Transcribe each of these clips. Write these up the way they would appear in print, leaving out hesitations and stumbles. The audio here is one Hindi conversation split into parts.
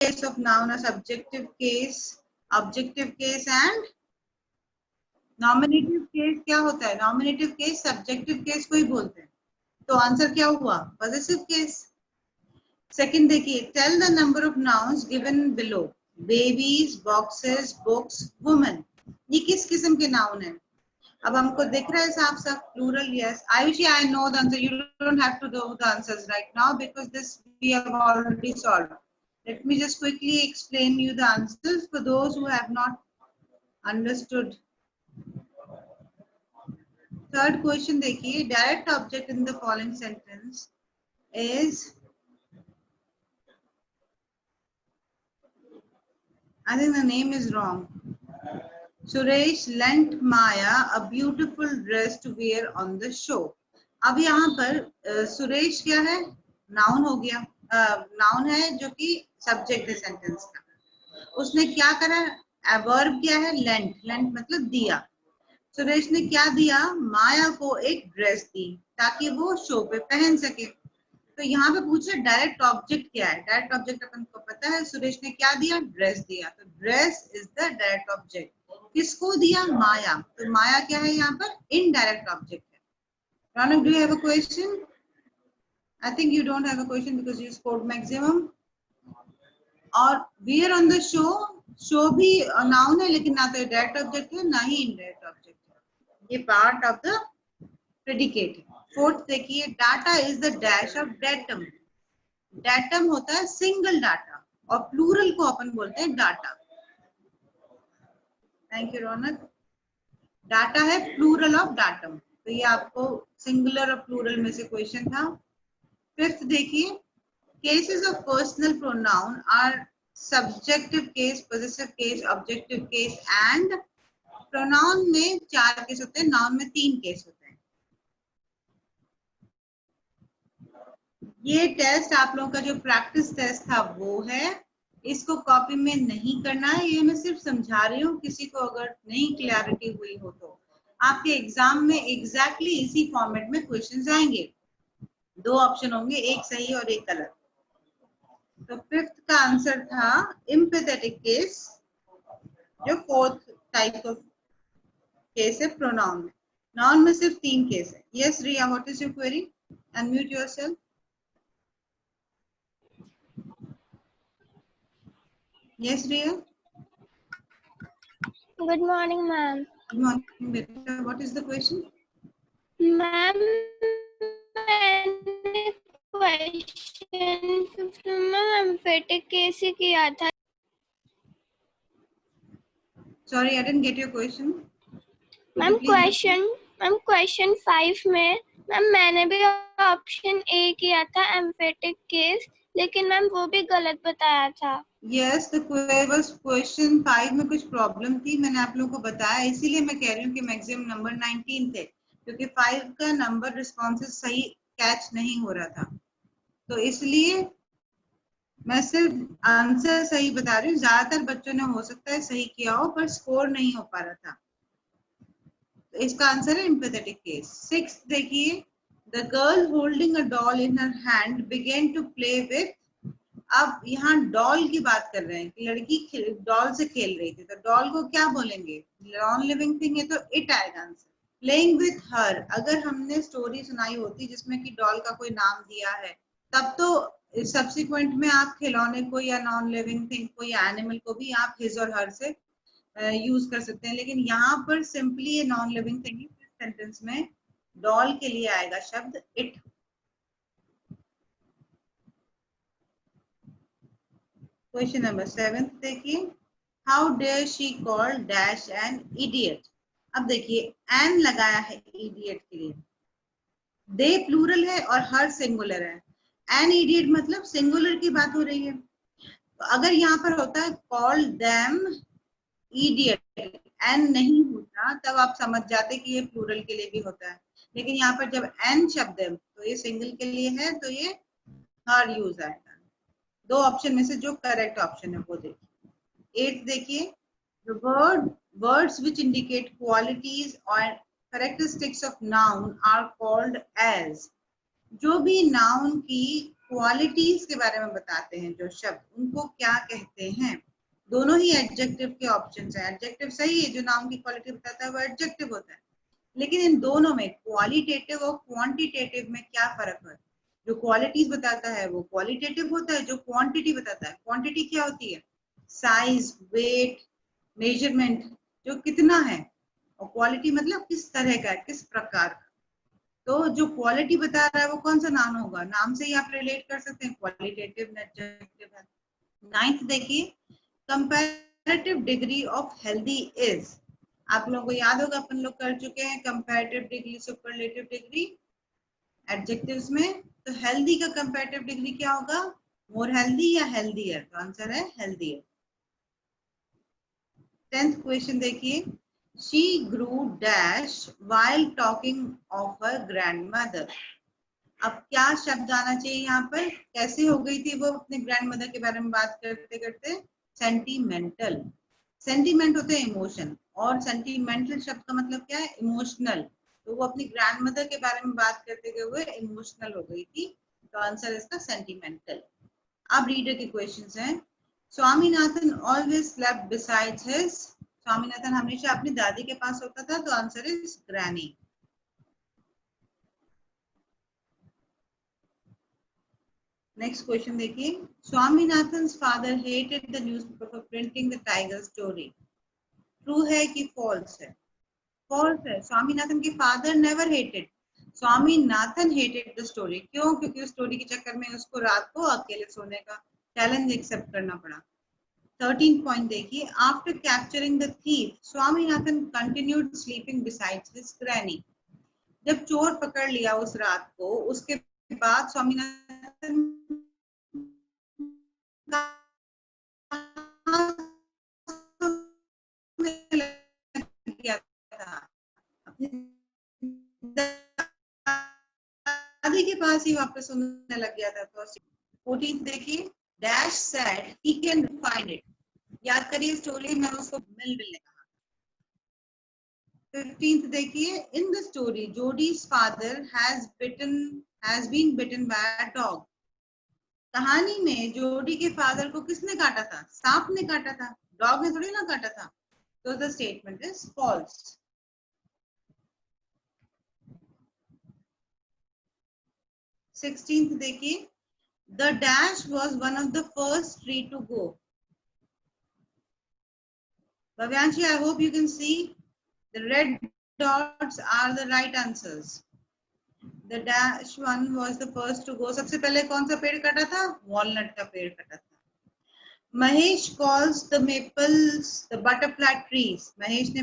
case of noun are subjective case, objective case and nominative case. क्या होता है? Nominative case, subjective case को ही बोलते हैं. तो आंसर क्या हुआ? Possessive case. सेकंड देखिए, tell the number of nouns given below. Babies, boxes, books, women. ये किस किस्म के नाउन है? अब हमको दिख रहा है साफ साफ plural. Yes Ayushi, I know the answer. You don't have to do the answers right now because this we have already solved. Let me just quickly explain you the answers for those who have not understood. Third question देखिए, direct object in the following sentence is, I think the name is wrong. Suresh lent Maya a beautiful dress to wear on the show. अब यहाँ पर सुरेश क्या है? नाउन हो गया. नाउन है जो कि सब्जेक्ट है सेंटेंस का. उसने क्या करा? वर्ब क्या है? लेंट. लेंट मतलब दिया. सुरेश ने क्या दिया? माया को एक ड्रेस दी ताकि वो शो पे पहन सके. तो यहाँ पे पूछ रहे डायरेक्ट ऑब्जेक्ट क्या है? डायरेक्ट ऑब्जेक्ट अपन को पता है. सुरेश ने क्या दिया? ड्रेस दिया. तो dress is the direct object. किसको दिया? माया. तो माया क्या है यहाँ पर? इनडायरेक्ट ऑब्जेक्ट है. Raunak, do you have a question? I think you don't have a question because you scored maximum. और wear on the show, show भी नाउन है लेकिन ना तो डायरेक्ट ऑब्जेक्ट है ना ही इनडायरेक्ट ऑब्जेक्ट है. ये पार्ट ऑफ द प्रेडिकेट है. फोर्थ देखिए, data is the dash of datum. Datum होता है सिंगल डाटा और प्लूरल को अपन बोलते हैं data. Thank you Raunak. Data है प्लूरल ऑफ डाटम. तो ये आपको सिंगुलर और प्लूरल में से क्वेश्चन था. फिफ्थ देखिए, cases of personal pronoun are subjective case, possessive case, objective case and. Pronoun में 4 केस होते हैं, नाउन में 3 केस होते हैं. ये टेस्ट आप लोगों का जो प्रैक्टिस टेस्ट था वो है. इसको कॉपी में नहीं करना है. ये मैं सिर्फ समझा रही हूँ. किसी को अगर नहीं क्लैरिटी हुई हो तो आपके एग्जाम में एग्जैक्टली इसी फॉर्मेट में क्वेश्चंस आएंगे. 2 ऑप्शन होंगे, एक सही और एक गलत. तो फिफ्थ का आंसर था एम्पैथेटिक केस, जो फोर्थ टाइप ऑफ केस है प्रोनाउन में. नाउन में सिर्फ 3 केस है. Yes Riya, what is your query? Unmute yourself. Yes, Riya. Good morning, ma'am. Good morning, beta. What is the question? Ma'am, मैंने क्वेश्चन 5 में एम्फेटिक केस ही किया था. Sorry, I didn't get your question. Ma'am question 5 में मैम मैंने भी ऑप्शन ए किया था एम्फेटिक केस, लेकिन मैम वो भी गलत बताया था. Yes, the question 5 में कुछ प्रॉब्लम थी, मैंने आप लोगों को बताया. इसीलिए मैं कह रही हूँ कि मैक्सिमम नंबर 19 थे, क्योंकि 5 का नंबर रिस्पॉन्सेस सही कैच नहीं हो रहा था. तो इसलिए मैं सिर्फ आंसर सही बता रही हूँ. ज्यादातर बच्चों ने हो सकता है सही किया हो पर स्कोर नहीं हो पा रहा था. तो इसका आंसर है एम्पैथेटिक केस. 6 देखिए, the girl holding a doll in her hand began to play with. अब यहाँ डॉल की बात कर रहे हैं कि लड़की डॉल से खेल रही थी. तो डॉल को क्या बोलेंगे? नॉन लिविंग थिंग है तो इट आएगा आंसर. प्लेइंग विथ हर, अगर हमने स्टोरी सुनाई होती जिसमें कि डॉल का कोई नाम दिया है, तब तो सब्सिक्वेंट में आप खिलौने को या नॉन लिविंग थिंग को या एनिमल को भी आप हिज और हर से यूज कर सकते हैं. लेकिन यहाँ पर सिंपली ये नॉन लिविंग थिंग है. सेंटेंस में डॉल के लिए आएगा शब्द इट. क्वेश्चन नंबर 7 देखिए, how dare she call dash an idiot. अब देखिए, एन लगाया है इडियट के लिए. दे प्लूरल है और हर सिंगुलर है. एन इडियट मतलब सिंगुलर की बात हो रही है. तो अगर यहाँ पर होता है कॉल देम इडियट, एन नहीं होता, तब आप समझ जाते कि ये प्लूरल के लिए भी होता है. लेकिन यहाँ पर जब एन शब्द है तो ये सिंगल के लिए है, तो ये हर यूज आएगा. 2 ऑप्शन में से जो करेक्ट ऑप्शन है वो देखिए. 8 देखिए, the words which indicate qualities or characteristics of noun are called as. जो भी नाउन की क्वालिटीज के बारे में बताते हैं जो शब्द, उनको क्या कहते हैं। दोनों ही एडजेक्टिव के ऑप्शंस हैं। एडजेक्टिव सही है, जो नाउन की क्वालिटी बताता है वो एडजेक्टिव होता है, लेकिन इन दोनों में क्वालिटेटिव और क्वांटिटेटिव में क्या फर्क है। जो क्वालिटीज बताता है वो क्वालिटेटिव होता है, जो क्वांटिटी बताता है, क्वांटिटी क्या होती है, साइज, वेट, मेजरमेंट, जो कितना है, और क्वालिटी मतलब किस तरह का है, किस प्रकार का। तो जो क्वालिटी बता रहा है वो कौन सा नाउन होगा, नाम से ही आप रिलेट कर सकते हैं, क्वालिटेटिव एडजेक्टिव है। 9th देखिए, comparative degree of healthy is. आप लोगों को याद होगा, अपन लोग कर चुके हैं comparative degree, superlative degree adjectives में। तो हेल्दी का कंपैरेटिव डिग्री क्या होगा, मोर हेल्दी या हेल्दियर, तो आंसर है हेल्दियर। 10th क्वेश्चन देखिए, she Guru dash while talking of her grandmother। अब क्या शब्द आना चाहिए यहाँ पर, कैसे हो गई थी वो अपने ग्रैंडमदर के बारे में बात करते करते, सेंटीमेंटल। सेंटीमेंट होते हैं इमोशन, और सेंटीमेंटल शब्द का मतलब क्या है, इमोशनल। तो वो अपनी ग्रैंडमदर के बारे में बात करते हुए इमोशनल हो गई थी, तो आंसर इसका सेंटीमेंटल। अब रीडर के क्वेश्चंस हैं। Swaminathan always slept beside his. Swaminathan हमेशा अपनी दादी के पास होता था, तो answer is granny. Next question देखिए, Swaminathan's father hated the newspaper for printing the tiger story. True है कि फॉल्स है? फॉल्स है। स्वामीनाथन के father never hated, Swaminathan hated the story. क्यों? क्योंकि उस स्टोरी के चक्कर में उसको रात को अकेले सोने का चैलेंज एक्सेप्ट करना पड़ा। 13 पॉइंट देखिए, after capturing the thief Swaminathan continued sleeping beside his granny. जब चोर पकड़ लिया उस रात को, उसके बाद स्वामीनाथन दादी के पास ही वापस सोने लग गया था। तो 14th देखिए, dash said he can find it. याद करिए स्टोरी में उसको मिलने कहा। 15th देखिए, in the story Jody's father has been bitten by a dog. कहानी में जोडी के फादर को किसने काटा था, सांप ने काटा था, डॉग ने थोड़ी ना काटा था। तो the statement is false. 16th देखिए, the dash was one of the first tree to go. Bhavyanshi, I hope you can see the red dots are the right answers. The dash one was the first to go. सबसे पहले कौन सा पेड़ कटा था, वॉलनट का पेड़ कटा था। Mahesh calls the maples the butterfly trees. Mahesh ने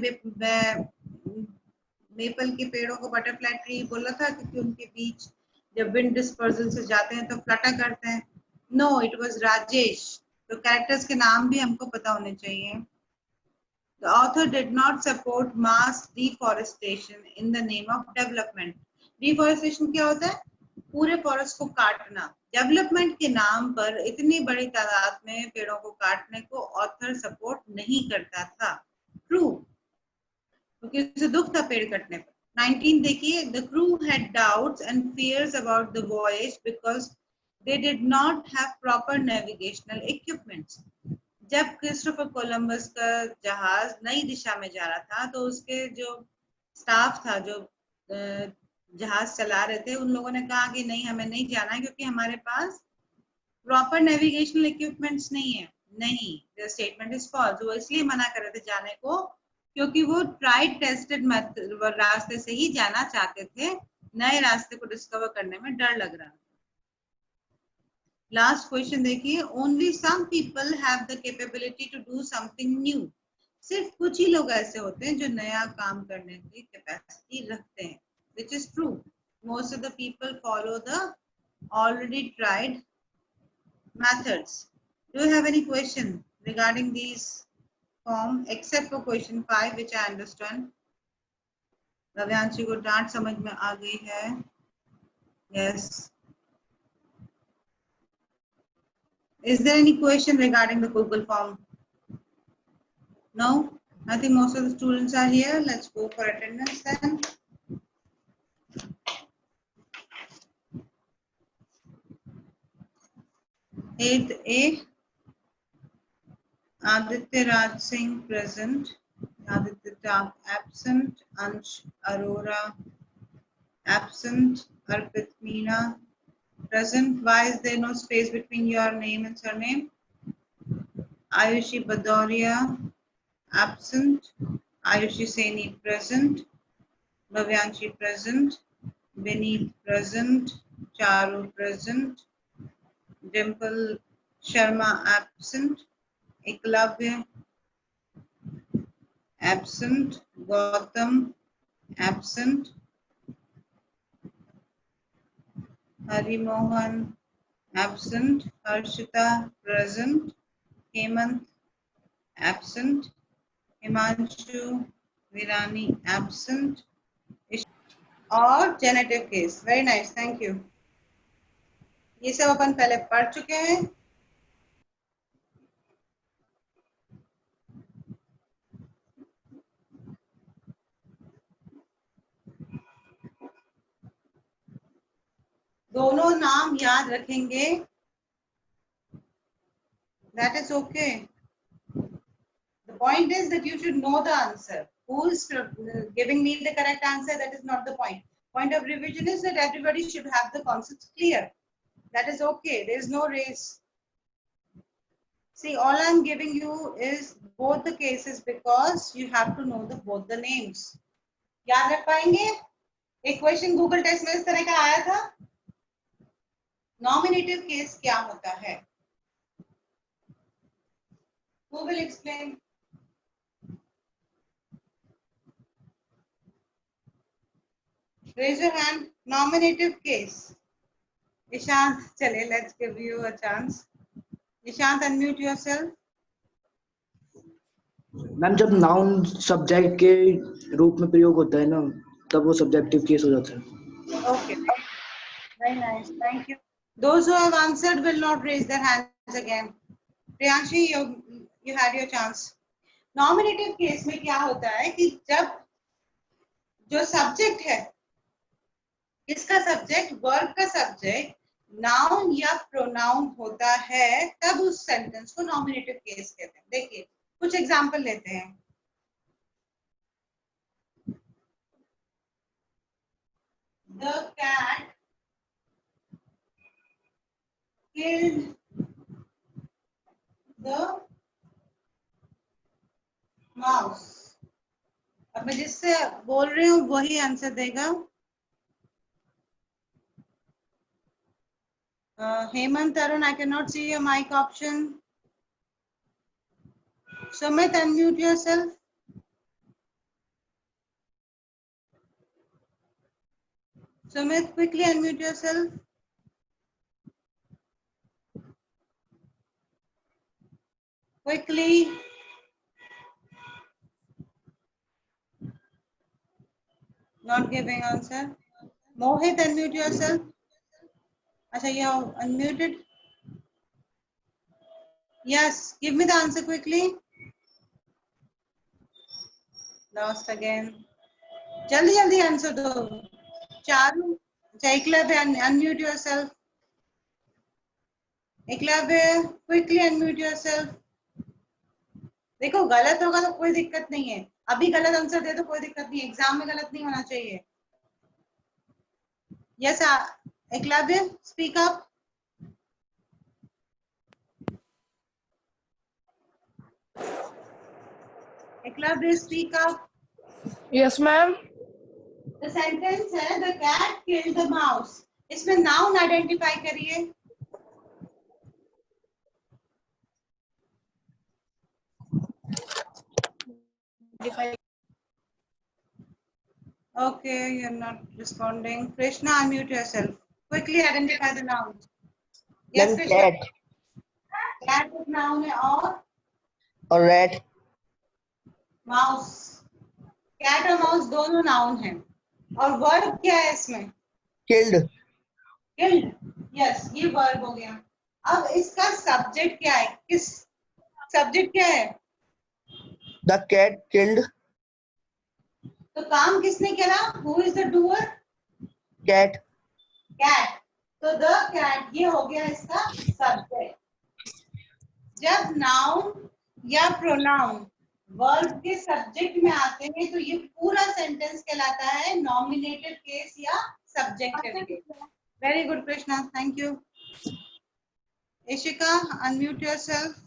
मेपल के पेड़ों को बटरफ्लाई ट्री बोला था, क्योंकि उनके बीच जब विंड डिस्पर्सल से जाते हैं तो फ्लटर करते हैं। No, it was Rajesh. तो कैरेक्टर्स के नाम भी हमको पता होने चाहिए। The author did not support mass deforestation in the name of development. Deforestation क्या होता है, पूरे फॉरेस्ट को काटना। डेवलपमेंट के नाम पर इतनी बड़ी तादाद में पेड़ों को काटने को ऑथर सपोर्ट नहीं करता था। ट्रू, क्योंकि उसे दुख था पेड़ कटने पर। 19 देखिए, the crew had doubts and fears about the voyage because they did not have proper navigational equipments. जब क्रिस्टोफर कोलंबस का जहाज नई दिशा में जा रहा था, तो उसके जो स्टाफ था, जो जहाज चला रहे थे, उन लोगों ने कहा कि नहीं, हमें नहीं जाना है, क्योंकि हमारे पास प्रॉपर नेविगेशनल इक्विपमेंट्स नहीं है। नहीं, द स्टेटमेंट इज फॉल्स। वो इसलिए मना कर रहे थे जाने को, क्योंकि वो ट्राइड टेस्टेड रास्ते से ही जाना चाहते थे, नए रास्ते को डिस्कवर करने में डर लग रहा था। लास्ट क्वेश्चन देखिए, only some people have the capability to do something new. सिर्फ कुछ ही लोग ऐसे होते हैं जो नया काम करने की कैपेसिटी रखते हैं, which is true. Most of the people follow the already tried methods. Do you have any question regarding these form except for question 5, which I understand? भव्यांशी को डांट समझ में आ गई है? Yes. Is there any question regarding the Google form? No, nothing. Most of the students are here. Let's go for attendance then. 8th A, Aditya Raj Singh present, Aditya Tak absent, Ansh Arora absent, Arpit Meena present. Why is there no space between your name and surname? Ayushi Badoria absent, Ayushi Saini present, Bhavyanshi present, Vineet present, Charu present, Dimple Sharma absent, Eklavya absent, Gautam absent, Hari Mohan absent, Harshita present, Hemant absent, Himanshu Virani absent, और generative case. Very nice, thank you. ये सब अपन पहले पढ़ चुके हैं. दोनों नाम याद रखेंगे. That is okay. The point is that you should know the answer. Who is giving me the correct answer? That is not the point. Point of revision is that everybody should have the concepts clear. That is okay. There is no race. See, all I am giving you is both the cases because you have to know both the names. याद रख पाएंगे? एक क्वेश्चन गूगल टेस्ट में इस तरह का आया था. नॉमिनेटिव केस क्या होता है? Who will explain? Raise your hand. Nominative case. Ishant, chale, let's give you a chance. Ishant, unmute yourself. Ma'am जब नाउन सब्जेक्ट के रूप में प्रयोग होता है ना तब वो सब्जेक्टिव केस हो जाता है. Okay. Very nice. Thank you. Those who have answered will not raise their hands again. Priyanshi, you had your chance. Nominative case में क्या होता है कि जब जो सब्जेक्ट है, इसका सब्जेक्ट, वर्ब का सब्जेक्ट नाउन या प्रोनाउन होता है, तब उस सेंटेंस को नॉमिनेटिव केस कहते हैं. देखिए कुछ एग्जांपल लेते हैं. The cat killed the mouse. अब मैं जिससे बोल रही हूँ वही आंसर देगा. Hemant, Arun, I cannot see your mic option. Sumit, unmute yourself. Sumit, quickly unmute yourself. Quickly. Not giving answer. Mohit, unmute yourself. Acha, you are unmuted. Yes, give me the answer quickly. Lost again. Jaldi jaldi answer do. Charu, Eklavya, unmute yourself. Eklavya, quickly unmute yourself. देखो गलत होगा तो कोई दिक्कत नहीं है. अभी गलत आंसर दे तो कोई दिक्कत नहीं है. एग्जाम में गलत नहीं होना चाहिए. Yes, Eklavya, speak up. Eklavya, speak up. Yes, ma'am. The sentence है the cat killed the mouse. इसमें noun identify करिए. Okay, you're not responding. Krishna, unmute yourself. Quickly identify the nouns. Yes, Krishna. cat Cat एक noun है और rat mouse. Cat और mouse दोनों noun हैं. और verb क्या है इसमें? killed Killed. Yes, ये verb हो गया. अब इसका subject क्या है? किस subject क्या है? the cat killed तो काम किसने किया? Who is the doer? cat Cat. तो the cat ये हो गया इसका subject. जब नाउन या प्रोनाउन वर्ब के सब्जेक्ट में आते हैं तो ये पूरा सेंटेंस कहलाता है नॉमिनेटिव केस या subjective case. Very good Krishna, thank you. Ishika, unmute yourself.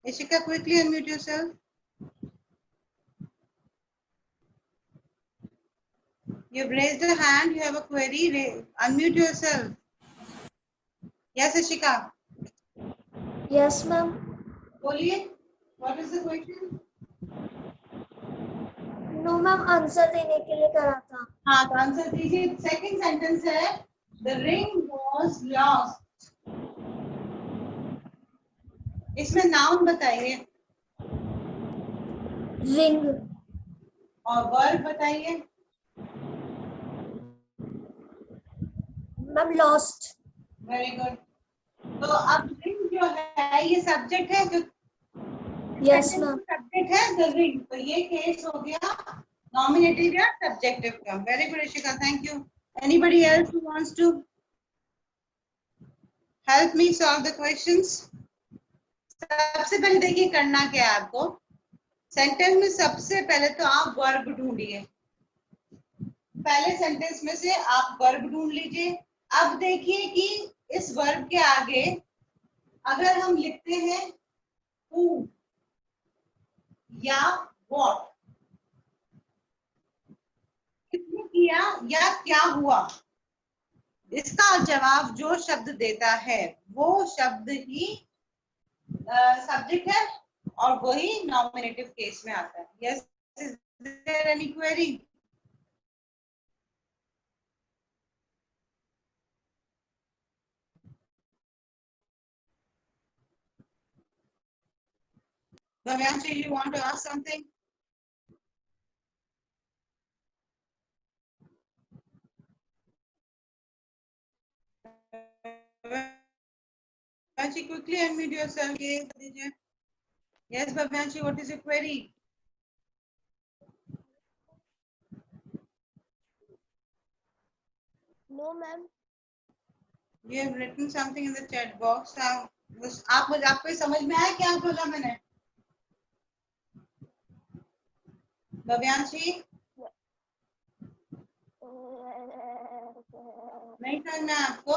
Ishika, quickly unmute yourself. You've raised a hand. You have a query. Unmute yourself. Yes, Ishika. Yes, ma'am. बोलिए. What is the question? No, ma'am. Answer देने के लिए करा था. हाँ, तो आंसर दीजिए. सेकंड सेंटेंस है The ring was lost. इसमें नाउन बताइए. Ring. और वर्ब बताइए. Ma'am, lost. Very good. तो अब रिंग जो है ये सब्जेक्ट है. जो Yes, ma'am. सब्जेक्ट है द रिंग. तो ये केस हो गया नॉमिनेटिव या सब्जेक्टिव का. Very good Ishika, thank you. Anybody else who wants to help me solve the questions? सबसे पहले देखिए करना क्या है आपको. सेंटेंस में सबसे पहले तो आप वर्ब ढूंढिए. पहले सेंटेंस में से आप वर्ब ढूंढ लीजिए. अब देखिए कि इस वर्ब के आगे अगर हम लिखते हैं who या what, किसने किया या क्या हुआ, इसका जवाब जो शब्द देता है वो शब्द ही सब्जेक्ट है और वही नॉमिनेटिव केस में आता है. Yes, is there any query? Bhavyanshi, you want to ask something? Bhavyanshi, quickly unmute yourself. Yes, Bhavyanshi, what is your query? No, ma'am. You have written something in the chat box. आपको समझ में आया क्या बोला मैंने? भव्यांशी, नहीं करना है आपको?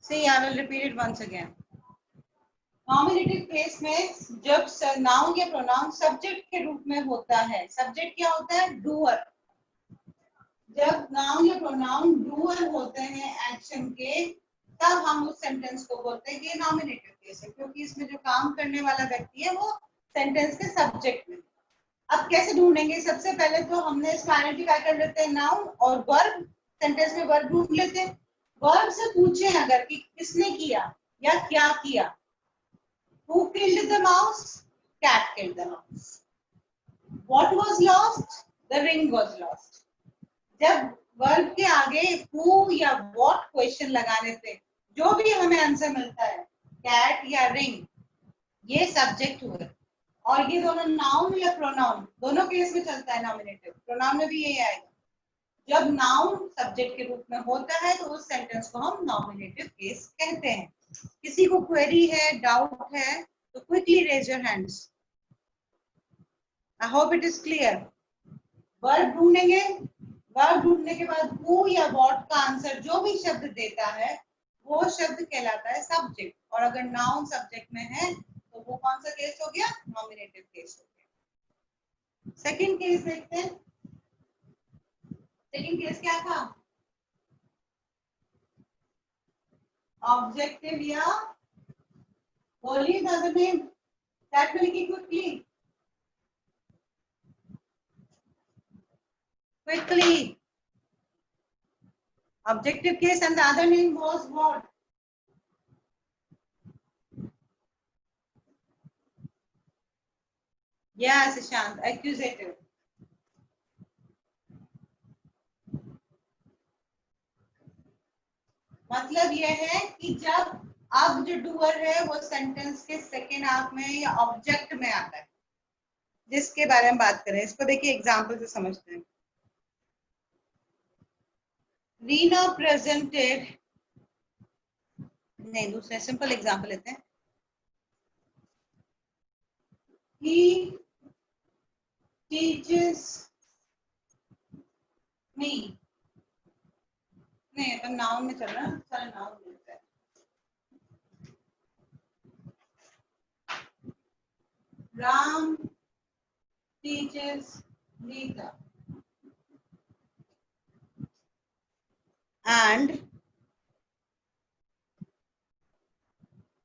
See, I will repeat it once again. Nominative case में जब नाउन या प्रोनाउन सब्जेक्ट के रूप में होता है, सब्जेक्ट क्या होता है? डूअर. जब नाउन या प्रोनाउन डूअर होते हैं एक्शन के, तब हम उस सेंटेंस को बोलते हैं कि नॉमिनेटिव केस है, क्योंकि इसमें जो काम करने वाला व्यक्ति है वो सेंटेंस के सब्जेक्ट में. अब कैसे ढूंढेंगे? सबसे पहले तो हमने इसमें आइडेंटिफाई कर लेते हैं नाउन और वर्ब. सेंटेंस में वर्ब ढूंढ लेते हैं. वर्ब से पूछें अगर कि किसने किया या क्या किया. Who killed the mouse? Cat killed the mouse. What was lost? The ring was lost. जब वर्ब के आगे who या what क्वेश्चन लगाने से जो भी हमें आंसर मिलता है, cat या ring, ये सब्जेक्ट हुए. और ये दोनों नाउन या प्रोनाउन दोनों केस में चलता है. नॉमिनेटिव प्रोनाउन में भी यही आएगा. जब नाउन सब्जेक्ट के रूप में होता है तो उस सेंटेंस को हम नॉमिनेटिव केस कहते हैं. किसी को क्वेरी है, डाउट है तो quickly raise your hands. I hope it is clear. Verb ढूंढेंगे. वर्ब ढूंढने के बाद हु या व्हाट का आंसर जो भी शब्द देता है वो शब्द कहलाता है सब्जेक्ट. और अगर नाउन सब्जेक्ट में है तो वो कौन सा केस हो गया? नॉमिनेटिव केस हो गया. सेकंड केस देखते हैं. सेकंड केस क्या था? ऑब्जेक्टिव या बोलिए द अदर नेम. चैट में लिखिए quickly. Quickly. Objective case and the other name was what? Yes, Ishant, accusative. मतलब यह है कि जब अब जो डूअर है वो सेंटेंस के सेकेंड हाफ में या ऑब्जेक्ट में आता है, जिसके बारे में बात करें. इसको देखिए एग्जाम्पल से समझते हैं. रीना presented, नहीं दूसरे सिंपल एग्जांपल लेते हैं. He teaches me. नहीं अपन नाउन में चल रहा है. चल नाउन लेते हैं. Ram teaches Neeta. And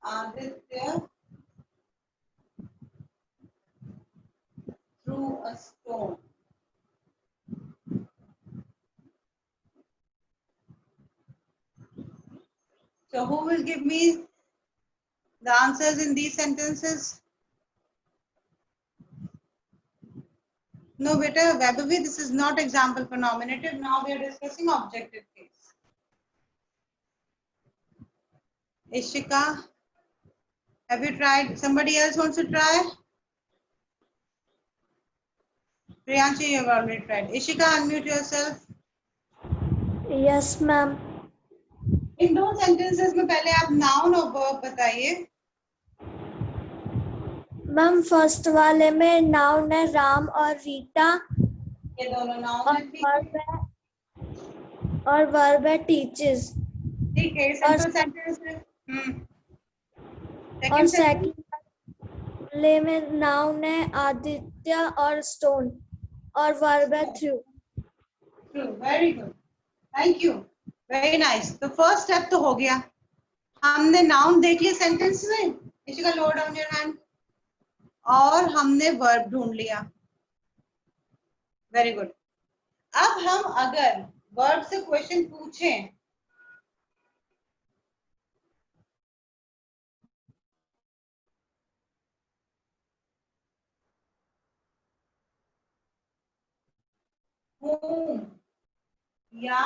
Aditya threw a stone. So who will give me the answers in these sentences? No, beta, Vaibhavi, this is not example for nominative. Now we are discussing objective case. Ishika, have you tried? Somebody else wants to try? Priyanshi, you have already tried. Ishika, unmute yourself. Yes, ma'am. इन दो sentences में पहले आप noun और verb बताइए. मैम फर्स्ट वाले में नाउन है राम और रीटा ये दोनों noun और है, ठीक है? वर्ब है टीचर्स ठीक है, simple sentence है. और Second sentence. सेकंड वाले में नाउन है आदित्य और स्टोन और वर्ब है through. True, very good. Thank you. Very nice. तो first step तो हो गया. हमने noun देख लिया sentence में. इसी का lower down your hand. और हमने verb ढूंढ लिया. Very good. अब हम अगर verb से question पूछें, whom या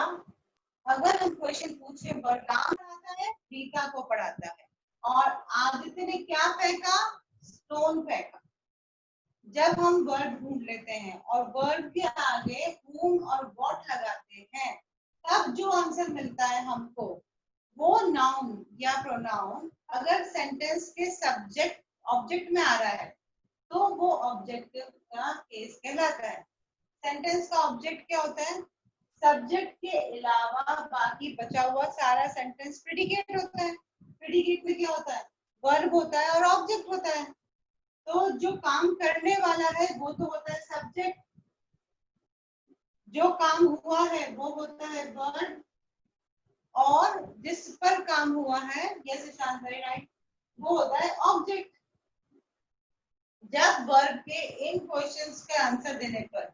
अगर हम क्वेश्चन पूछे बलराम पढ़ाता है, रीता को पढ़ाता है और आदित्य ने क्या फेंका? स्टोन फेंका. जब हम वर्ड ढूंढ लेते हैं और वर्ड के आगे whom और what लगाते हैं, तब जो आंसर मिलता है हमको वो नाउन या प्रोनाउन अगर सेंटेंस के सब्जेक्ट ऑब्जेक्ट में आ रहा है तो वो ऑब्जेक्टिव का केस कहलाता है. सेंटेंस का ऑब्जेक्ट क्या होता है? सब्जेक्ट के अलावा बाकी बचा हुआ सारा सेंटेंस प्रेडिकेट होता है. प्रेडिकेट में क्या होता है? वर्ब होता है और ऑब्जेक्ट होता है. तो जो काम करने वाला है वो तो होता है सब्जेक्ट, जो काम हुआ है वो होता है वर्ब और जिस पर काम हुआ है, यस ईशान वेरी राइट, वो होता है ऑब्जेक्ट. जब वर्ब के इन क्वेश्चंस के आंसर देने पर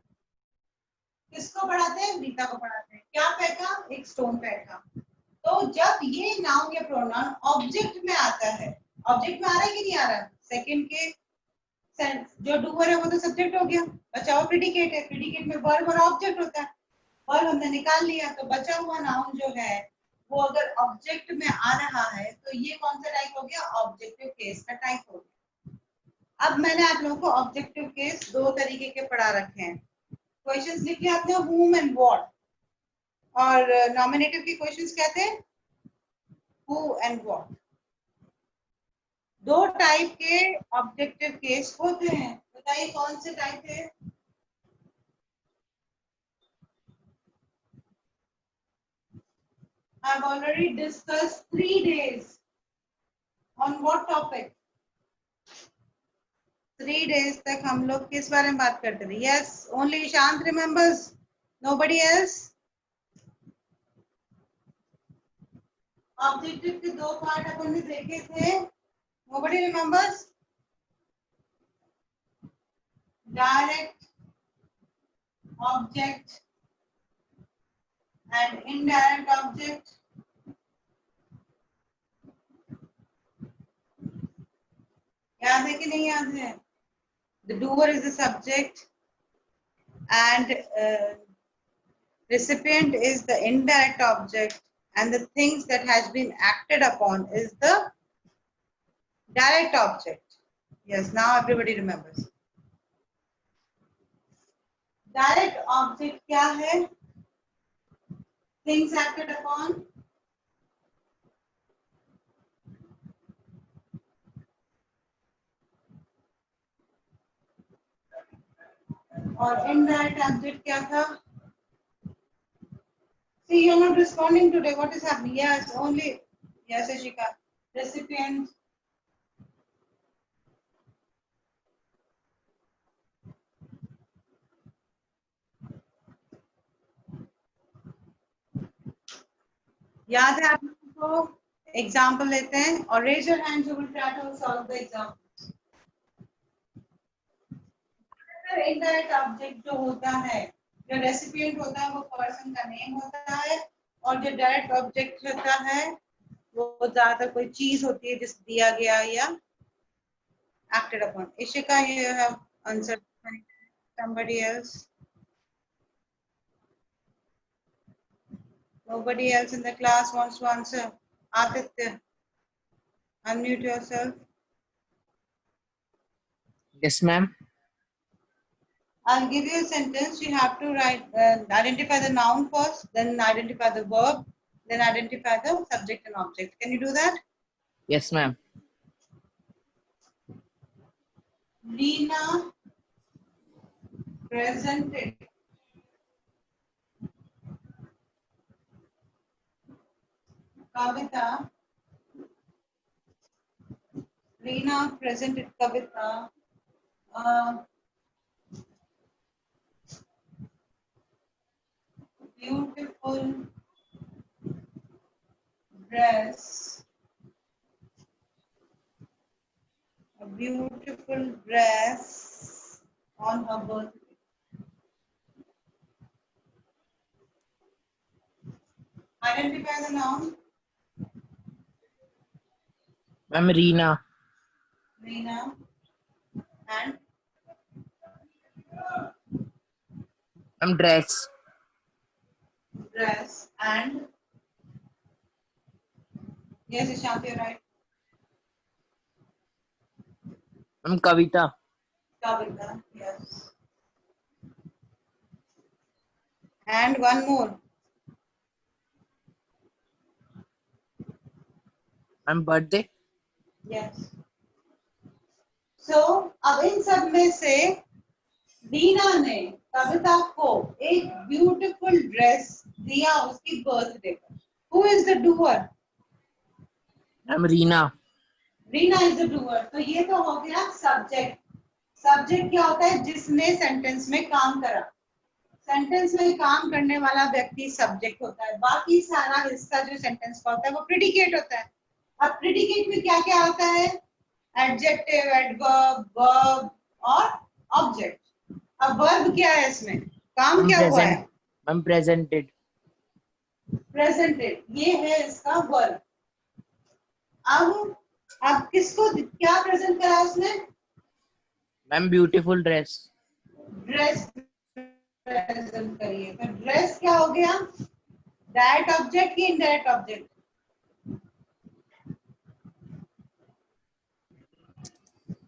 किसको पढ़ाते हैं? रीता को पढ़ाते हैं. क्या फेंका? एक स्टोन फेंका. तो जब ये नाउन या प्रोनाउन ऑब्जेक्ट में आता है, ऑब्जेक्ट में आ रहा है कि नहीं आ रहा? सेकंड के जो डूअर है वो तो सब्जेक्ट हो गया, बचा हुआ प्रेडिकेट है. प्रेडिकेट में वर्ब और ऑब्जेक्ट होता है. वर्ब हमने निकाल लिया तो बचा हुआ नाउन जो है वो अगर ऑब्जेक्ट में आ रहा है तो ये कौन सा टाइप हो गया? ऑब्जेक्टिव केस का टाइप हो गया. अब मैंने आप लोगों को ऑब्जेक्टिव केस दो तरीके के पढ़ा रखे हैं. क्वेश्चंस लिख लिया आपने whom and what, और नॉमिनेटिव के क्वेश्चंस क्या थे? who and what. दो टाइप के ऑब्जेक्टिव केस होते हैं. बताइए कौन से टाइप थे? I've already discussed 3 days. On what topic? 3 days तक हम लोग किस बारे में बात करते थे? Yes, only Shant remembers. Nobody else. Objective के दो पार्ट अपन ने देखे थे. Nobody remembers. Direct object and indirect object. याद है कि नहीं याद है? The doer is the subject and recipient is the indirect object, and the things that has been acted upon is the direct object. Yes, now everybody remembers. Direct object क्या है? Things acted upon. और indirect object क्या था? See, you're not responding today. What is happening? Yes, only. Yes, Ashika. Recipient. याद है आप लोगों को? एग्जाम्पल लेते हैं और raise your hand who will try to solve the example. Indirect object जो होता है, जो रेसिपिएंट होता है वो पर्सन का नेम होता है, और जो डायरेक्ट ऑब्जेक्ट होता है वो ज्यादातर कोई चीज होती है जिस दिया गया या acted upon. Ishika, you have answered. Somebody else? Nobody else in the class wants to answer. Aditya, unmute yourself. Yes, ma'am. I'll give you a sentence. You have to write, identify the noun first, then identify the verb, then identify the subject and object. Can you do that? Yes, ma'am. Reena presented Kavita. Reena presented Kavita. Beautiful dress. A beautiful dress on her birthday. Identify the noun. Ma'am, Reena. Reena. And Ma'am, dress. dress. And yes, Ishanti, you're right. Ma'am, Kavita. Kavita, yes. And one more. Ma'am, birthday. Yes. So, अब इन सब में से रीना ने कविता को एक ब्यूटीफुल ड्रेस दिया उसकी बर्थडे पर. Who is the doer? Ma'am, Reena. Reena is the doer. तो ये तो हो गया सब्जेक्ट. सब्जेक्ट क्या होता है? जिसने सेंटेंस में काम करा. सेंटेंस में काम करने वाला व्यक्ति सब्जेक्ट होता है. बाकी सारा हिस्सा जो सेंटेंस का होता है वो प्रेडिकेट होता है. अब प्रेडिकेट में क्या क्या आता है? एडजेक्टिव, एडवर्ब, वर्ब और ऑब्जेक्ट. अब वर्ब क्या है इसमें? काम Ma'am, क्या हुआ है? present. Ma'am, presented. प्रेजेंटेड. ये है इसका वर्ब. अब किसको क्या प्रेजेंट करा उसने? Ma'am, beautiful dress. Dress present करिए. तो ड्रेस क्या हो गया? डायरेक्ट ऑब्जेक्ट की इनडायरेक्ट ऑब्जेक्ट?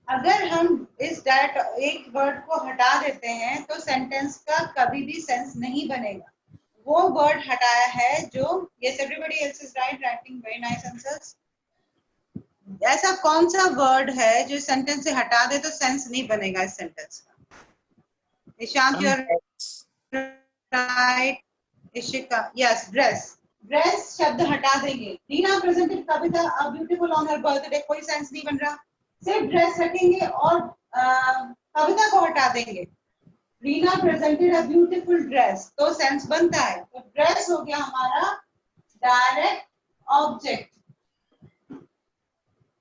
अगर हम इस डायरेक्ट एक वर्ड को हटा देते हैं तो सेंटेंस का कभी भी सेंस नहीं बनेगा. वो वर्ड हटाया है जो yes everybody else is right, writing very nice answers. ऐसा कौन सा वर्ड है जो सेंटेंस से हटा दे तो सेंस नहीं बनेगा इस सेंटेंस का? Ishant, you Ma'am, are right. Ishika, yes, dress. Dress शब्द हटा देंगे. Reena presented Kavita a beautiful on her birthday. कोई सेंस नहीं बन रहा. सिर्फ ड्रेस रखेंगे और कविता को हटा देंगे. Reena presented a beautiful dress तो सेंस बनता है. तो ड्रेस हो गया हमारा डायरेक्ट ऑब्जेक्ट.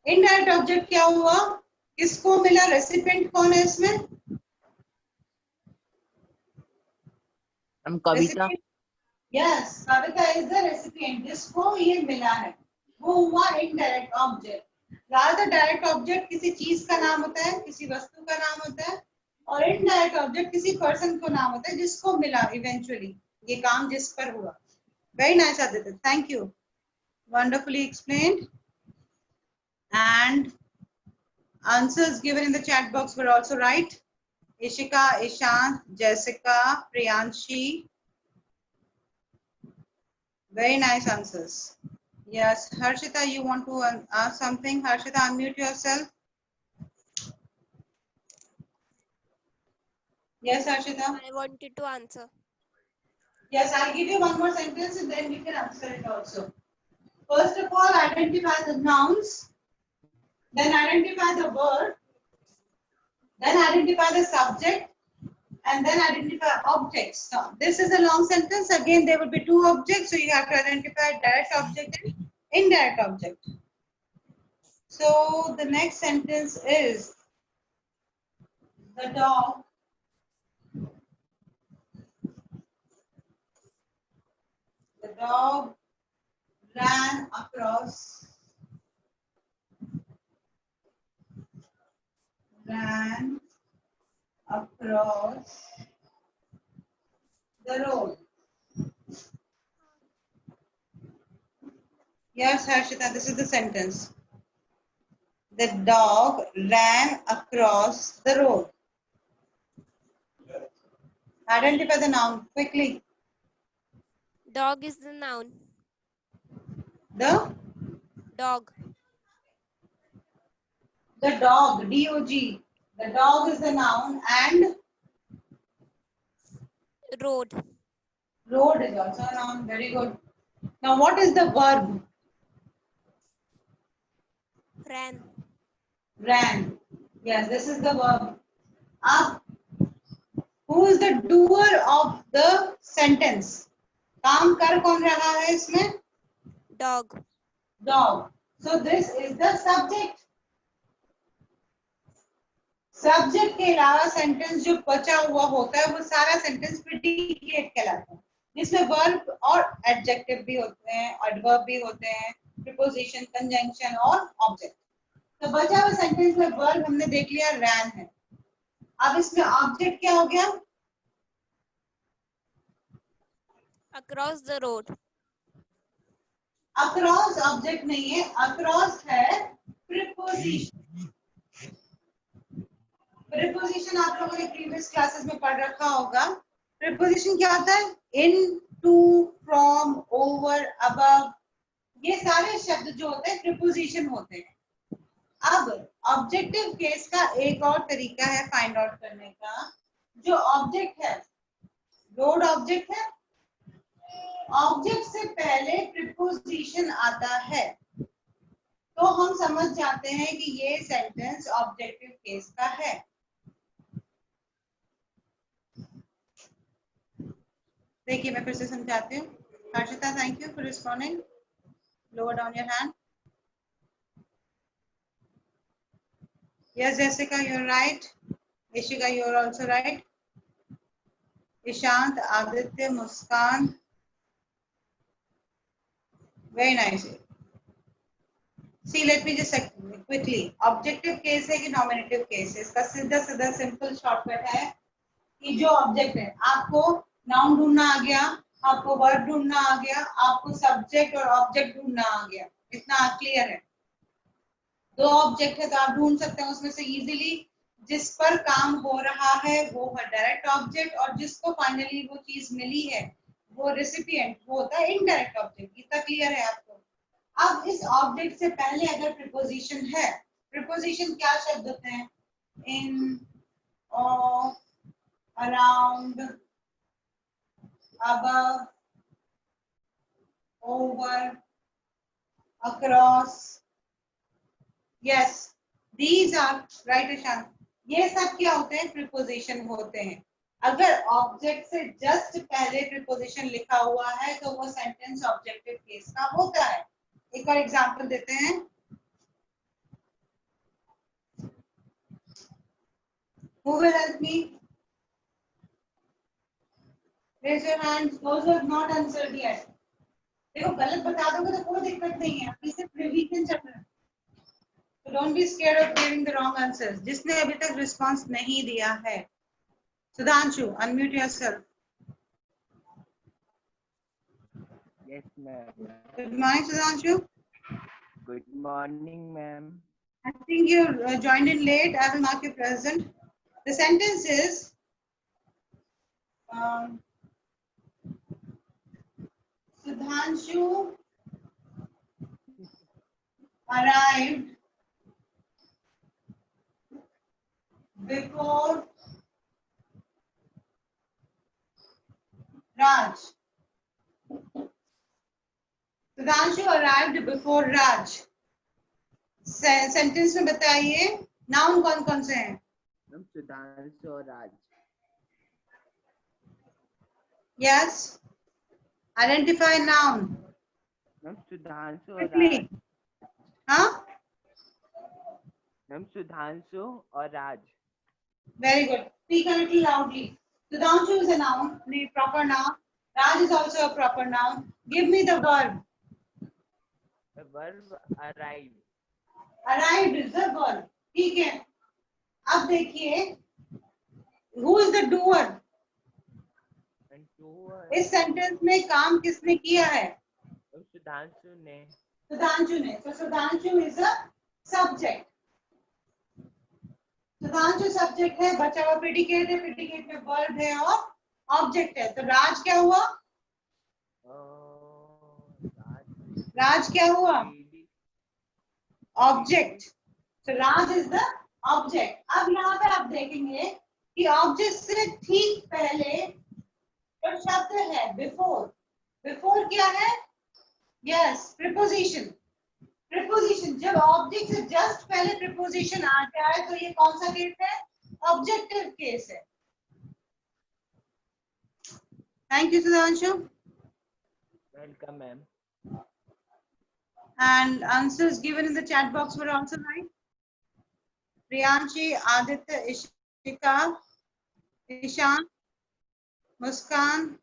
इनडायरेक्ट ऑब्जेक्ट क्या हुआ? किसको मिला? रेसिपिएंट कौन है इसमें? Ma'am, Kavita. Yes, Kavita is the recipient. जिसको ये मिला है वो हुआ इनडायरेक्ट ऑब्जेक्ट. ज्यादातर डायरेक्ट ऑब्जेक्ट किसी चीज का नाम होता है, किसी वस्तु का नाम होता है, और इनडायरेक्ट ऑब्जेक्ट किसी पर्सन को नाम होता है जिसको मिला इवेंचुअली, ये काम जिस पर हुआ. Very nice Aditya, thank you, wonderfully explained. And answers given in the chat box were also right. Ishika, Ishant, Jessica, Priyanshi, Very nice answers. Yes, Harshita, you want to ask something? Harshita, unmute yourself. Yes, Harshita. I wanted to answer. Yes, I'll give you one more sentence and then we can answer it also. First of all, identify the nouns, then identify the verb, then identify the subject, and then identify objects. So this is a long sentence. Again, there will be two objects, so you have to identify direct object and indirect object. So the next sentence is the dog ran across the road. Yes, Harshita, this is the sentence. The dog ran across the road. Identify the noun quickly. Dog is the noun. The Dog. dog, D-O-G. The dog is the noun and Road. road is also a noun. Very good. Now, what is the verb? Ran. Ran. Yes, this is the verb. Who is the doer of the sentence? काम कर कौन रहा है इसमें? Dog. Dog. So this is the subject. Subject के अलावा सेंटेंस जो बचा हुआ होता है वो सारा सेंटेंस प्रेडिकेट कहलाता है, जिसमें वर्ब और एडजेक्टिव भी होते हैं, एडवर्ब भी होते हैं, प्रीपोजिशन, कंजंक्शन और ऑब्जेक्ट. तो बचा हुआ सेंटेंस में वर्ब हमने देख लिया रैन है. अब इसमें ऑब्जेक्ट क्या हो गया? Across the road. Across object नहीं है, अक्रॉस है प्रीपोजिशन. प्रीपोजिशन आप लोगों ने प्रीवियस क्लासेस में पढ़ रखा होगा. प्रीपोजिशन क्या होता है? इन, टू, फ्रॉम, ओवर, अबव, ये सारे शब्द जो होते हैं प्रीपोजिशन होते हैं. अब ऑब्जेक्टिव केस का एक और तरीका है फाइंड आउट करने का. जो ऑब्जेक्ट है, रोड ऑब्जेक्ट है, ऑब्जेक्ट से पहले प्रीपोजिशन आता है तो हम समझ जाते हैं कि ये सेंटेंस ऑब्जेक्टिव केस का है. देखिए मैं फिर से समझाती हूँ. Harshita, thank you for responding. Lower down your hand. Yes, Jessica, you're right. Ishika, you're also right. Ishant, Aditya, Muskan. Very nice. See, let me just quickly. Objective case है कि nominative case है? इसका सीधा सीधा simple shortcut है कि जो object है, आपको noun ढूंढना आ गया, आपको verb ढूंढना आ गया, आपको subject और object ढूंढना आ गया. इतना क्लियर है. दो ऑब्जेक्ट है तो आप ढूंढ सकते हैं उसमें से इजीली. जिस पर काम हो रहा है वो है डायरेक्ट ऑब्जेक्ट और जिसको फाइनली वो चीज मिली है वो रेसिपिएंट, वो होता है इनडायरेक्ट ऑब्जेक्ट. इतना क्लियर है आपको. अब इस ऑब्जेक्ट से पहले अगर प्रीपोजिशन है, प्रीपोजिशन क्या शब्द होते हैं? In, off, around, above, over, across. Yes, these are right, Ishan. ये सब क्या होते हैं? प्रीपोजिशन होते हैं. अगर ऑब्जेक्ट से जस्ट पहले प्रीपोजिशन लिखा हुआ है तो वो सेंटेंस ऑब्जेक्टिव केस का होता है. एक और एग्जांपल देते हैं. Who will help me? Raise your hands. Those who have not answered yet. देखो गलत बता दोगे तो कोई दिक्कत नहीं है, अभी सिर्फ रिवीजन चल रहा है. So don't be scared of giving the wrong answers. जिसने अभी तक रिस्पांस नहीं दिया है, Sudhanshu, unmute yourself. Yes, ma'am. Good morning, Sudhanshu. Good morning, ma'am. I think you joined in late. I will mark you present. The sentence is Sudhanshu arrived before Raj. Sudhanshu arrived before Raj. Sentence में बताइए नाउन कौन कौन से हैं? मैम सुधांशु और राज। Yes. Identify noun. Ma'am Sudhanshu और Quickly. राज। Huh? मैम सुधांशु और राज। Very good. Speak a little loudly. Sudhanshu is a noun, the proper noun. Raj is also a proper noun. Give me the verb. The verb arrive. Arrived is the verb. ठीक है. अब देखिए, who is the doer? And two इस सेंटेंस में काम किसने किया है? सुधांशु ने। सुधांशु ने. So Sudhanshu is a subject. Sudhanshu subject है, बचा हुआ प्रेडिकेट है, प्रेडिकेट में वर्ब है और ऑब्जेक्ट है. तो राज क्या हुआ? राज क्या हुआ? ऑब्जेक्ट. तो राज इज द ऑब्जेक्ट. अब यहाँ पे आप देखेंगे कि ऑब्जेक्ट से ठीक पहले जो शब्द है बिफोर. बिफोर क्या है? Yes, preposition. प्रीपोजिशन. जब ऑब्जेक्ट से जस्ट पहले प्रीपोजिशन आ जाए तो ये कौन सा केस है? ऑब्जेक्टिव केस है. Thank you Sudhanshu. Welcome ma'am. And answers given in the chat box were also right. Priyanshi, Aditya, Ishika, Ishan, Muskan,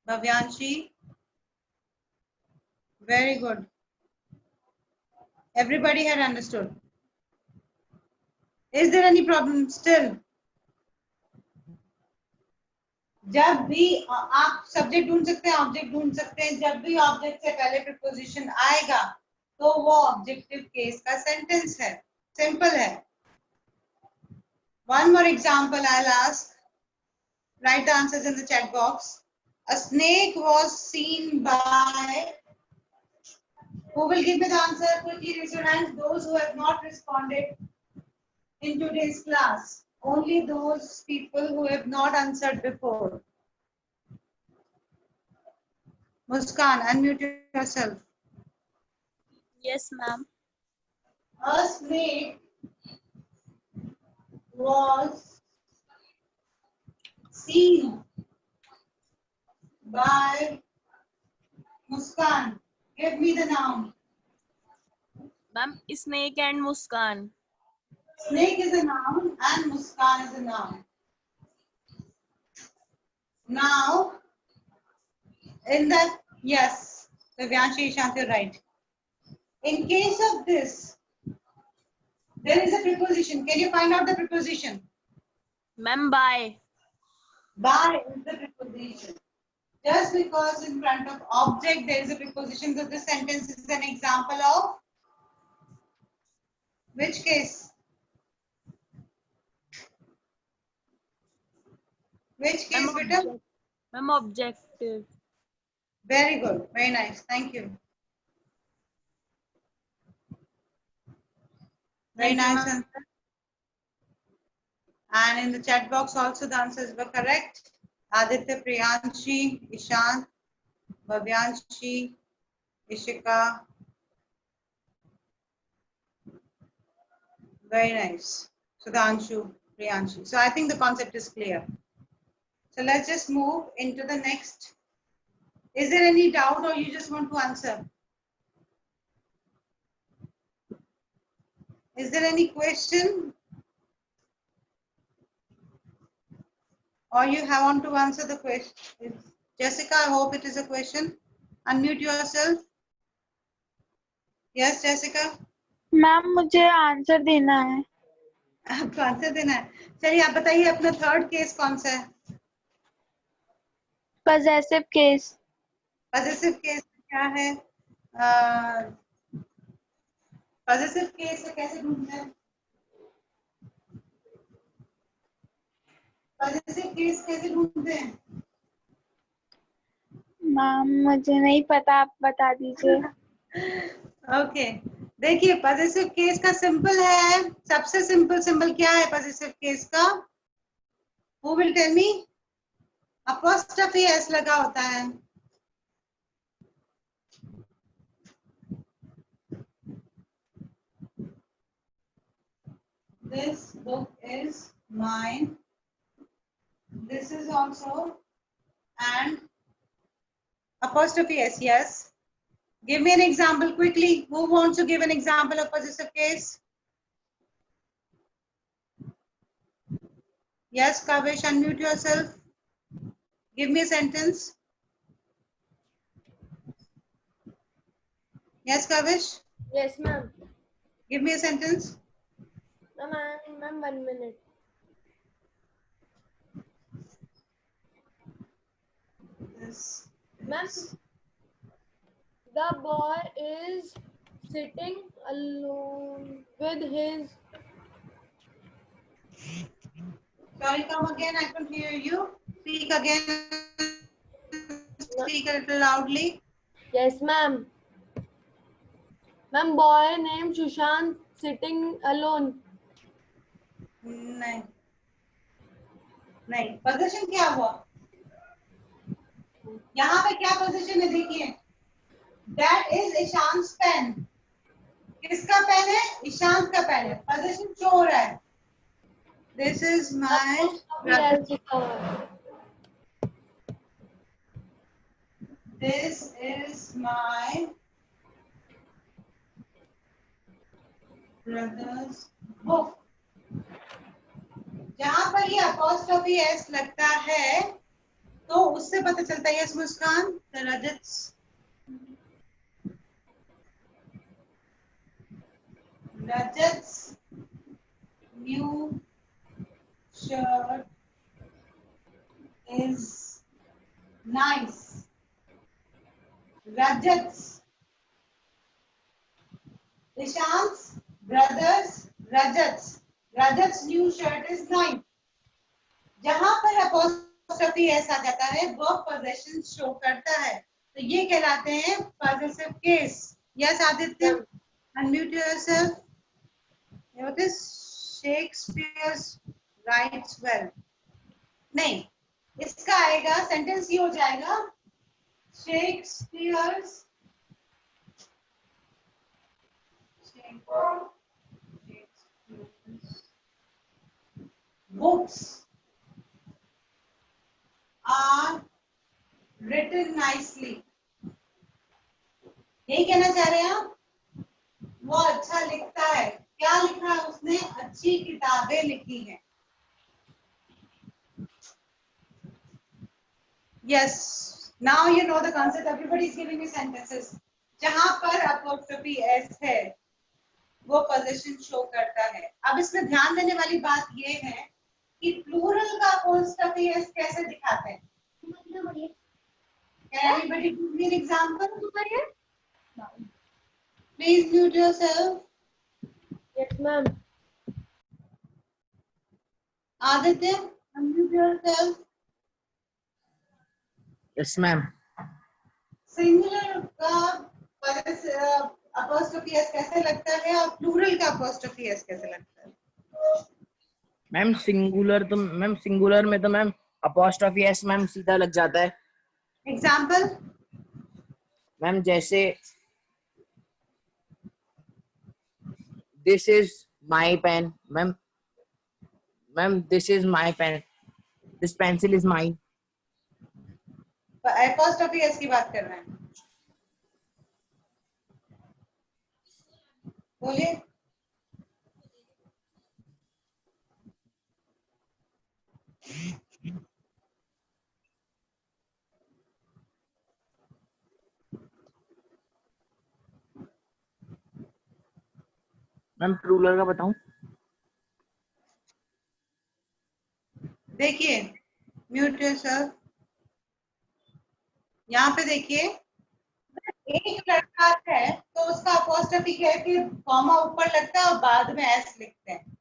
Bhavyanshi. Very good. Everybody had understood. Is there any problem still? जब भी आप सब्जेक्ट ढूंढ सकते हैं, ऑब्जेक्ट ढूंढ सकते हैं. जब भी ऑब्जेक्ट से पहले प्रीपोजिशन आएगा तो वो ऑब्जेक्टिव केस का सेंटेंस है. सिंपल है. One more example I'll ask. Write the answers in the chat box. A snake was seen by. Who will give me the answer? Quickly raise your hands. Those who have not responded in today's class. Only those people who have not answered before. Muskan, unmute yourself. Yes, ma'am. A snake was seen by Muskan. Give me the noun. Ma'am, snake and Muskan. Snake is a noun and Muskan is a noun. Now, in that, yes, Divyanshi, Ishant, you're right. In case of this, there is a preposition. Can you find out the preposition? Ma'am, by. By is the preposition. Just because in front of object there is a preposition, so this sentence is an example of which case? Which case, beta? Ma'am, objective. Very good. Very nice. Thank you. Very nice answer. And in the chat box also the answers were correct. Aditya, Priyanshi, Ishant, Bhavyanshi, Ishika. Very nice. Sudhanshu, Priyanshi. So I think the concept is clear. So let's just move into the next. Is there any doubt or you just want to answer? Is there any question? Or you have want to answer the question? Jessica, I hope it is a question. Unmute yourself. Yes, Jessica. Ma'am मुझे आंसर देना है. आपको आंसर देना है. चलिए आप बताइए अपना थर्ड केस कौन सा है? Possessive case. पजेसिव केस क्या है? पजेसिव केस कैसे ढूंढते हैं? पजेसिव केस कैसे ढूंढते हैं? मैम मुझे नहीं पता, आप बता दीजिए। ओके देखिए पॉजिटिव केस का सिंपल है, सबसे सिंपल सिंबल क्या है पॉजिटिव केस का? Who will tell me? Apostrophe s लगा होता है। This book is mine. This is also and apostrophe s. Yes. Give me an example quickly. Who wants to give an example of possessive case? Yes, Kavish, unmute yourself. Give me a sentence. Yes, Kavish. Yes, ma'am. Give me a sentence. Ma'am, 1 minute. This. Ma'am, the boy is sitting alone with his. Sorry, come again. I couldn't hear you. Speak again. Speak a little loudly. Yes, ma'am. Ma'am, boy named Sushant sitting alone. नहीं नहीं, पोजीशन क्या हुआ? यहाँ पे क्या पोजीशन है देखिए? That is Ishant pen. किसका पेन है? ईशांत का पेन है। पोजीशन शो हो रहा है। This is my brother. This is my brother's book. जहां पर ये अपॉस्ट्रोफी एस लगता है तो उससे पता चलता है yes Muskan, Rajat's new shirt is nice. Rajat's, Ishant brothers, Rajat's new shirt is nice. जहां पर अपॉस्ट्रोफी एस आ जाता है वो पोजेशन शो करता है, तो ये कहलाते हैं possessive case. Yes Aditya, unmute yourself. What is Shakespeare rights well? नहीं, इसका आएगा सेंटेंस ये हो जाएगा Shakespeare books are written nicely. यही कहना चाह रहे हैं आप? वो अच्छा लिखता है। क्या लिखा है उसने? अच्छी किताबें लिखी हैं। Yes, now you know the concept. Everybody is giving me sentences. जहां पर अपॉस्ट्रोफी एस है वो पोजीशन शो करता है। अब इसमें ध्यान देने वाली बात ये है कि प्लूरल का अपॉस्ट्रोफी एस कैसे दिखाते हैं। Can anybody give me an example? Please mute yourself. Yes, ma'am. Aditya, unmute yourself. Yes, ma'am. Singular का अपॉस्ट्रोफी एस कैसे लगता है और प्लूरल का अपॉस्ट्रोफी एस कैसे लगता है? मैम सिंगुलर में तो मैम अपॉस्ट्रोफी एस मैम सीधा लग जाता है। एग्जाम्पल? मैम जैसे this is my pen, ma'am this is my pen, this pencil is my. Apostrophe s की बात कर रहे हैं, बोलिए। मैम प्लूरल का बताऊं? देखिए, म्यूट योरसेल्फ। यहाँ पे देखिए, एक लड़का है तो उसका अपॉस्ट्रोफी कह के कॉमा ऊपर लगता है और बाद में एस लिखते हैं।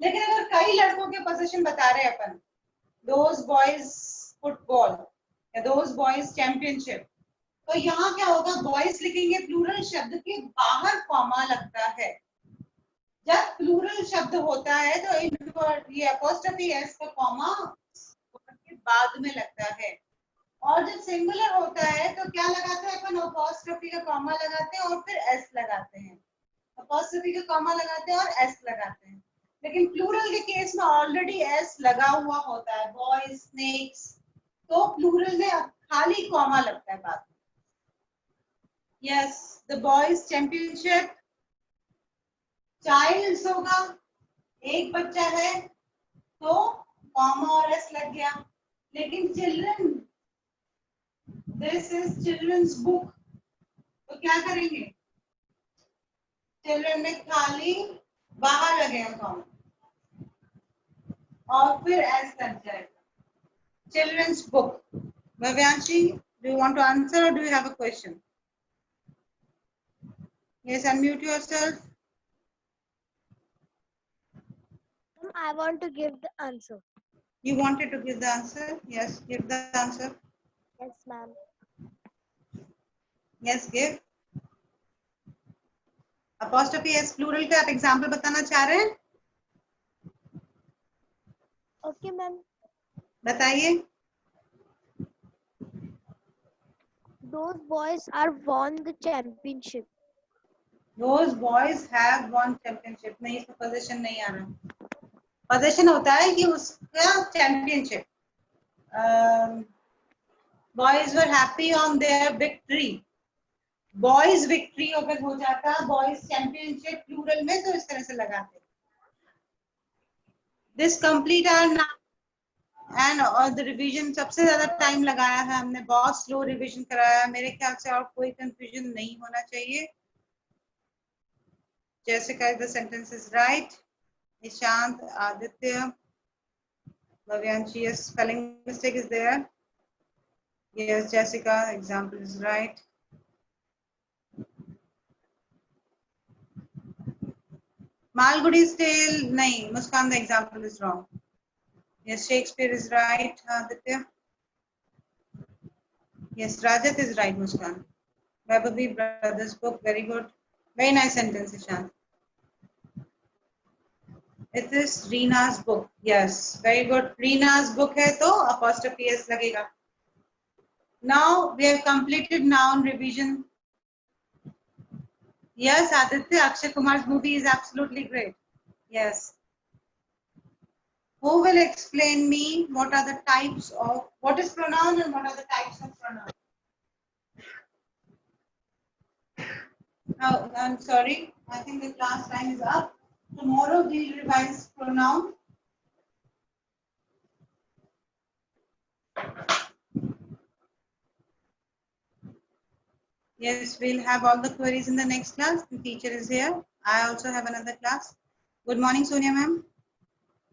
लेकिन अगर कई लड़कों के पोजीशन बता रहे हैं अपन, those boys football, those boys championship. तो यहाँ क्या होगा, बॉयज लिखेंगे प्लूरल शब्द के बाहर कॉमा लगता है. जब प्लूरल शब्द होता है तो ये अपॉस्ट्रोफी एस का कॉमा के बाद में लगता है. और जब सिंगुलर होता है तो क्या लगाते हैं अपन, अपॉस्ट्रोफी का कॉमा लगाते हैं और फिर एस लगाते हैं. अपॉस्ट्रोफी का कॉमा लगाते हैं और एस लगाते हैं. लेकिन प्लूरल के केस में ऑलरेडी एस लगा हुआ होता है, बॉयज, स्नेक्स, तो प्लूरल में खाली कॉमा लगता है बाद में. Yes, the boys championship. Child's होगा, एक बच्चा है तो कॉमा और एस लग गया. लेकिन children, this is children's book, तो क्या करेंगे, चिल्ड्रन में खाली बाहर लगेगा कॉमा और फिर एस लग जाएगा. Children's book. Bhavyanshi, do you want to answer or do you have a question? Yes, unmute yourself. I want to give the answer. You wanted to give the answer? Yes, give the answer. Yes, ma'am. Yes, give. Apostrophe s plural का आप एग्जाम्पल बताना चाह रहे हैं? Okay, ma'am. बताइए. Those boys are won the championship. Those boys have won championship. नहीं, इसमें possession नहीं आ रहा. Possession होता है कि उसका championship. Boys were happy on their victory. Boys victory अगर हो जाता, boys championship plural में, तो इस तरह से लगाते. This complete our now and the revision. सबसे ज्यादा टाइम लगाया है हमने, बहुत स्लो रिविजन कराया है. मेरे ख्याल से और कोई कंफ्यूजन नहीं होना चाहिए. Jessica, the sentence is right. Ishant, Aditya, Bhavyanshi, yes, spelling mistake is there. Yes, Jessica, example is right. Malgudi's tale, nahi, Muskan, the example is wrong. Yes, Shakespeare is right, Aditya. Yes, Rajat is right, Muskan. Vaibhavi Brothers book, very good. Very nice sentence, Ishant. It is Reena's book. Yes, very good. Reena's book है तो apostrophe s लगेगा. Now we have completed noun revision. Yes, Aditya, Akshay Kumar's movie is absolutely great. Yes. Who will explain me what are the types of, what is pronoun and what are the types of pronoun? Oh, I'm sorry. I think the class time is up. Tomorrow we'll revise pronoun. Yes, we'll have all the queries in the next class. The teacher is here. I also have another class. Good morning, Sonia ma'am.